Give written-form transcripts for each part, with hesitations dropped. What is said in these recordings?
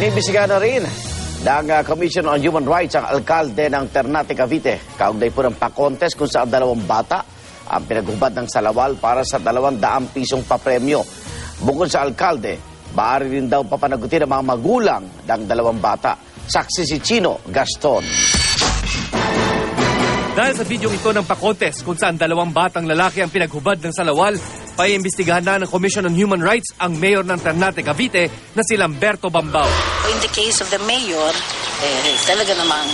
Inimbestigahan na rin ng Commission on Human Rights ang alkalde ng Ternate, Cavite. Kaugnay po ng pa-contest kung saan 2 bata ang pinaghubad ng salawal para sa 200 pisong papremyo. Bukod sa alkalde, maaari rin daw papanagutin ang mga magulang ng 2 bata. Saksi si Chino Gaston. Dahil sa video ito ng pa-contest kung saan 2 batang lalaki ang pinaghubad ng salawal, paiimbestigahan na ng Commission on Human Rights ang mayor ng Ternate, Cavite na si Lamberto Bambao. In the case of the mayor, talaga namang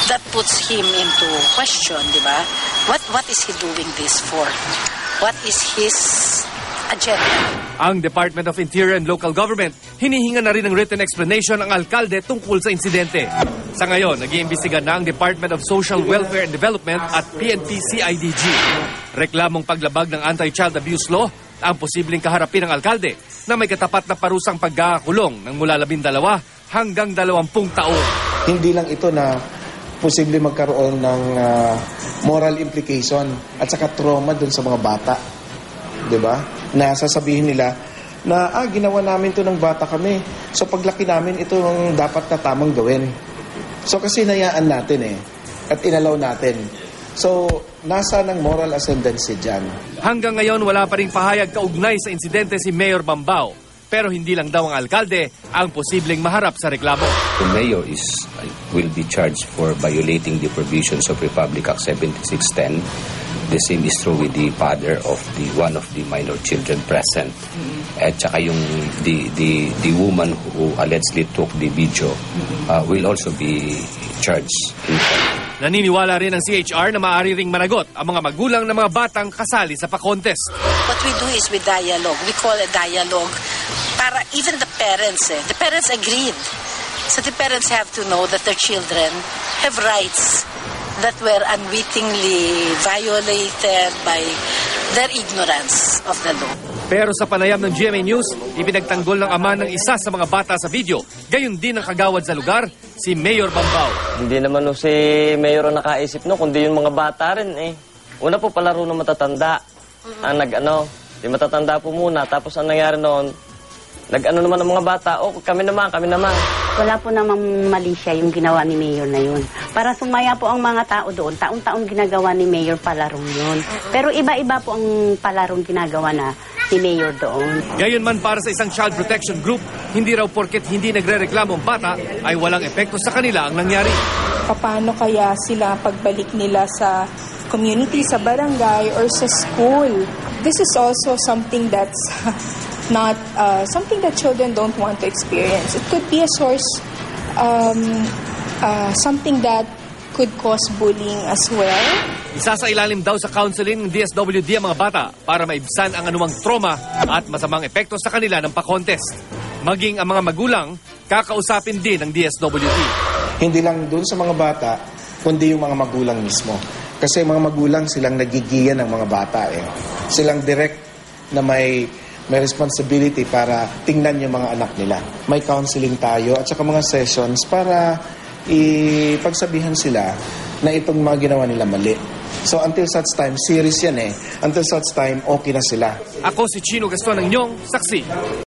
that puts him into question, di ba? What is he doing this for? What is his agenda? Ang Department of Interior and Local Government, hinihinga na rin ng written explanation ang alkalde tungkol sa insidente. Sa ngayon, nag-iimbestiga na ang Department of Social Welfare and Development at PNP-CIDG. Reklamong paglabag ng Anti-Child Abuse Law ang posibleng kaharapin ng alkalde na may katapat na parusang pagkakakulong ng mula 12 hanggang 20 taon. Hindi lang ito na posible magkaroon ng moral implication at saka trauma dun sa mga bata. Diba? Na sasabihin nila na ginawa namin to ng bata kami. So paglaki namin, ito ang dapat na tamang gawin. So kasi nayaan natin at inalaw natin. So nasa ng moral ascendancy dyan. Hanggang ngayon wala pa ring pahayag kaugnay sa insidente si Mayor Bambao. Pero hindi lang daw ang alkalde ang posibleng maharap sa reklamo. The mayor will be charged for violating the provisions of Republic Act 7610. The same is true with the father of one of the minor children present. At saka yung the woman who allegedly took the video will also be charged in court. Naniniwala rin ang CHR na maaari ring managot ang mga magulang ng mga batang kasali sa pa-contest. What we do is with dialogue. We call a dialogue para even the parents agreed. So the parents have to know that their children have rights that were unwittingly violated by their ignorance of the law. Pero sa panayam ng GMA News, ipinagtanggol ng ama ng isa sa mga bata sa video. Gayon din ang kagawad sa lugar, si Mayor Bambao. Hindi naman si Mayor ang nakaisip kundi yung mga bata rin Una po palaro ng matatanda. Ang di matatanda po muna. Tapos ang nangyari noon, naman ang mga bata, kami naman. Wala po namang mali siya yung ginawa ni Mayor na yun. Para sumaya po ang mga tao doon, taon-taon ginagawa ni Mayor palarong yun. Pero iba-iba po ang palarong ginagawa na ni Mayor doon. Gayon man para sa isang child protection group, hindi raw porket hindi nagre-reklamo ang bata ay walang epekto sa kanila ang nangyari. Paano kaya sila pagbalik nila sa community, sa barangay, or sa school? This is also something that's not something that children don't want to experience. It could be a source, something that could cause bullying as well. Isa sa ilalim daw sa counseling ng DSWD ang mga bata para maibsan ang anumang trauma at masamang epekto sa kanila ng pa-contest. Maging ang mga magulang, kakausapin din ng DSWD. Hindi lang dun sa mga bata, kundi yung mga magulang mismo. Kasi mga magulang silang nagigiyan ng mga bata Silang direct na may responsibility para tingnan yung mga anak nila. May counseling tayo at saka mga sessions para ipagsabihan sila na itong mga ginawa nila mali. So until such time, serious yan Until such time, okay na sila. Ako si Chino Gaston ng inyong saksi.